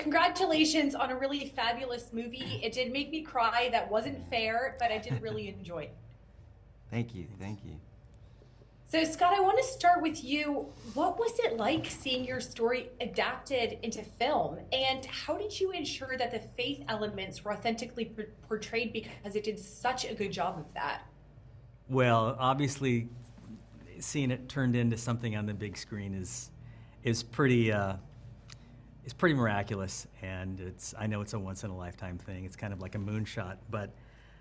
congratulations on a really fabulous movie. It did make me cry. That wasn't fair, but I did really enjoy it. Thank you. Thank you. So Scott, I want to start with you. What was it like seeing your story adapted into film? And how did you ensure that the faith elements were authentically portrayed, because it did such a good job of that? Well, obviously, seeing it turned into something on the big screen is pretty miraculous, and I know it's a once in a lifetime thing. It's kind of like a moonshot. But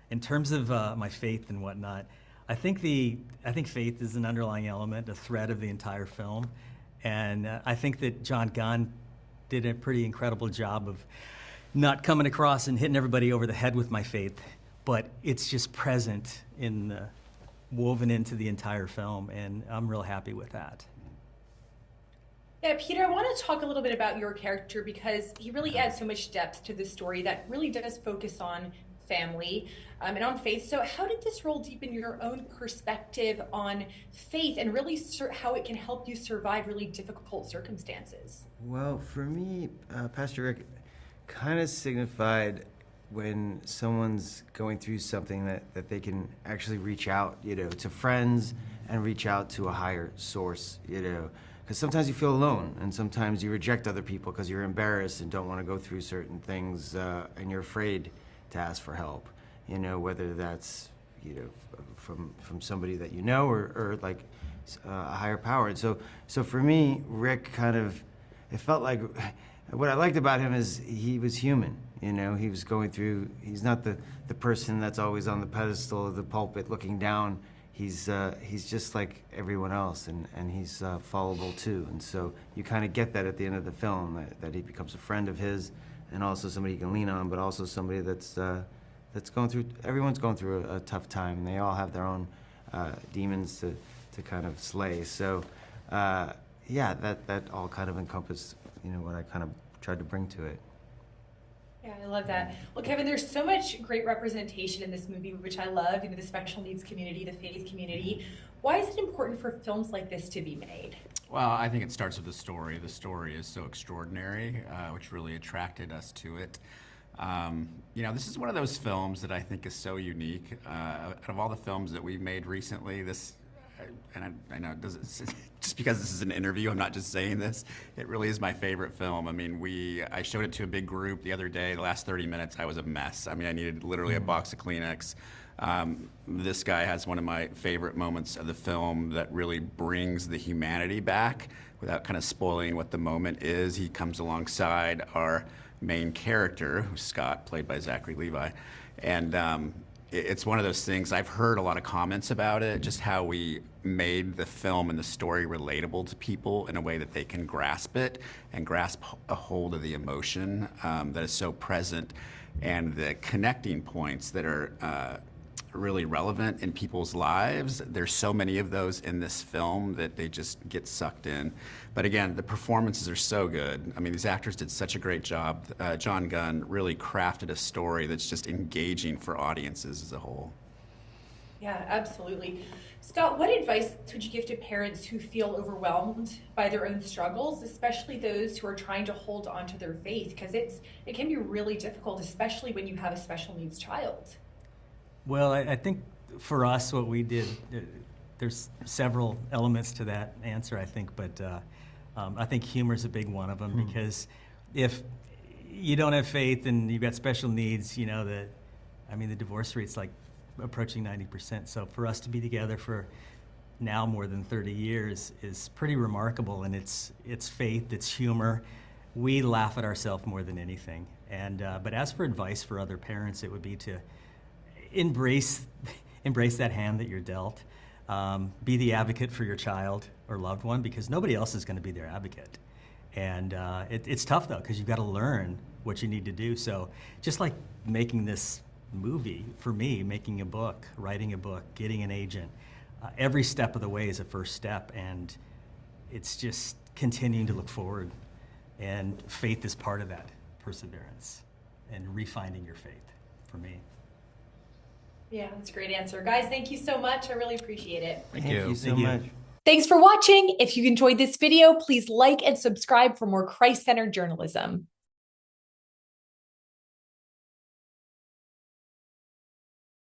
in terms of my faith and whatnot, I think faith is an underlying element, a thread of the entire film, and I think that John Gunn did a pretty incredible job of not coming across and hitting everybody over the head with my faith, but it's just present woven into the entire film, and I'm real happy with that. Yeah, Peter, I want to talk a little bit about your character, because he really adds so much depth to the story that really does focus on family and on faith. So how did this role deepen your own perspective on faith and really how it can help you survive really difficult circumstances? Well, for me, Pastor Rick kind of signified when someone's going through something that they can actually reach out, to friends and reach out to a higher source, because sometimes you feel alone, and sometimes you reject other people because you're embarrassed and don't want to go through certain things, and you're afraid to ask for help, whether that's, from somebody that or like a higher power. And so for me, Rick it felt like, what I liked about him is he was human, he was going through, he's not the person that's always on the pedestal of the pulpit looking down. He's just like everyone else, and he's fallible too. And so you kind of get that at the end of the film, that he becomes a friend of his, and also somebody you can lean on, but also somebody that's going through, everyone's going through a tough time, and they all have their own demons to kind of slay. So yeah, that all kind of encompassed, what I kind of tried to bring to it. Yeah, I love that. Well, Kevin, there's so much great representation in this movie, which I love, the special needs community, the faith community. Why is it important for films like this to be made? Well, I think it starts with the story. The story is so extraordinary, which really attracted us to it. This is one of those films that I think is so unique. Out of all the films that we've made recently, I know just because this is an interview, I'm not just saying this, it really is my favorite film. I mean, I showed it to a big group the other day. The last 30 minutes, I was a mess. I mean, I needed literally a box of Kleenex. This guy has one of my favorite moments of the film that really brings the humanity back without kind of spoiling what the moment is. He comes alongside our main character, who's Scott, played by Zachary Levi, and it's one of those things. I've heard a lot of comments about it, just how we made the film and the story relatable to people in a way that they can grasp it and grasp a hold of the emotion that is so present, and the connecting points that are really relevant in people's lives. There's so many of those in this film that they just get sucked in. But again, the performances are so good. I mean, these actors did such a great job. John Gunn really crafted a story that's just engaging for audiences as a whole. Yeah, absolutely. Scott, what advice would you give to parents who feel overwhelmed by their own struggles, especially those who are trying to hold on to their faith? Because it can be really difficult, especially when you have a special needs child. Well, I think for us, what we did, there's several elements to that answer, I think, but I think humor is a big one of them, because if you don't have faith and you've got special needs, the divorce rate's like approaching 90%. So for us to be together for now more than 30 years is pretty remarkable, and it's faith, it's humor. We laugh at ourselves more than anything. And but as for advice for other parents, it would be to embrace that hand that you're dealt. Be the advocate for your child or loved one, because nobody else is going to be their advocate. And it's tough, though, because you've got to learn what you need to do. So just like making this movie, for me, making a book, writing a book, getting an agent, every step of the way is a first step, and it's just continuing to look forward. And faith is part of that perseverance and refining your faith for me. Yeah, that's a great answer. Guys, thank you so much. I really appreciate it. Thank you so much. Thanks for watching. If you enjoyed this video, please like and subscribe for more Christ-centered journalism.